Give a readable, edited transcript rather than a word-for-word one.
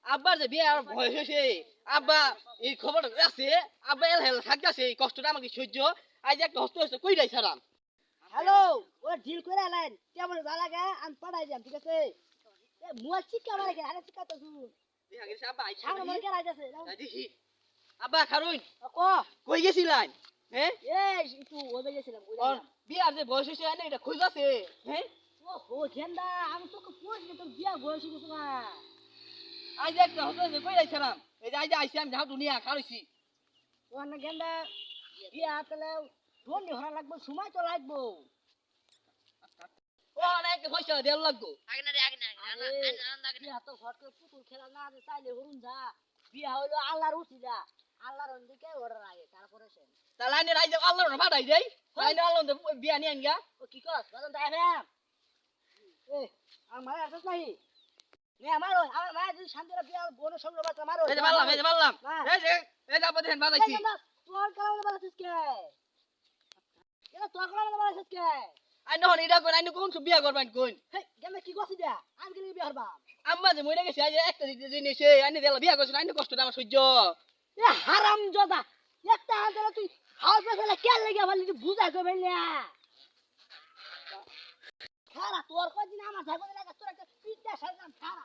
আব্বার যে বিয়ে আর বয়স হয়েছে আব্বা এই খবর আছে আব্বা এল হেল থাকতেছে এই কষ্টটা আমাকে সহ্য আজ একটা হস্ত হচ্ছে কই যাই সারাম হ্যালো ওরা ডিল করে আলেন কেমন যা লাগে আমি পাঠাই দিলাম ঠিক আছে এ মুয়া চিকা মারে কে আরে চিকা তো শুন দেখা গেছে আব্বা আইছে সামনে মারে কে আইতাছে দেখি আব্বা খারুন ক কই গেছিলেন হ্যাঁ এই একটু ওবে গেছিলাম আর বিয়ার যে বয়স হয়েছে না এটা খুঁজাছে হ্যাঁ ও হো গেন্দা আমি তোকে কইছি তোর বিয়া বয়স হইছে না আজ একটা হস্ত হচ্ছে কই যাই সারাম এই যে আজ আইছি আমি যাও দুনিয়া খারইছি ও না গেন্দা বিয়া তাহলে দন্ডি হরা লাগবে সময় তো লাগবে ও অনেক পয়সা দেড় লাগবো বিয়া তো ফট করে পুতুল খেলা না আছে চাইলে হরুন যা বিয়া হইলো আল্লাহর উচিলা আল্লাহর দিকে ওর আগে তারপরে সে তা লাইনে রাইজে আল্লাহর বাড়াই যাই লাইনে আল্লাহ বিয়া নিয়ে আনগা ও কি কস বাদন দা এফএম এ আমার আসছ নাই নে আমারো আমার মা যদি শান্তিরা বিয়া বড় সঙ্গ বাচ্চা আমারো এই যে মারলাম এই যে আব্বা দেখেন বাজাইছি তোর কালাম বালাছিস কে এরা তোর কালাম বালাছিস কে আই নহন এটা কোন আই কোন বিয়া করবেন কোন হেই গেমে কি কইছিস দা আমি গেলি বিয়া হরবা আম্মা যে মরে গেছে আজ একটা জিনিসে আইনে দেলা বিয়া করছেন আইনে কষ্টটা আমার সহ্য এ হারাম জদা একটা হাতে তুই খাওয়া ফেলে কে লাগা ভালি তুই বুঝা কই বেলা খারা তোর কদিন আমার জাগো লাগা তোর একটা পিঠা সাজাম খারা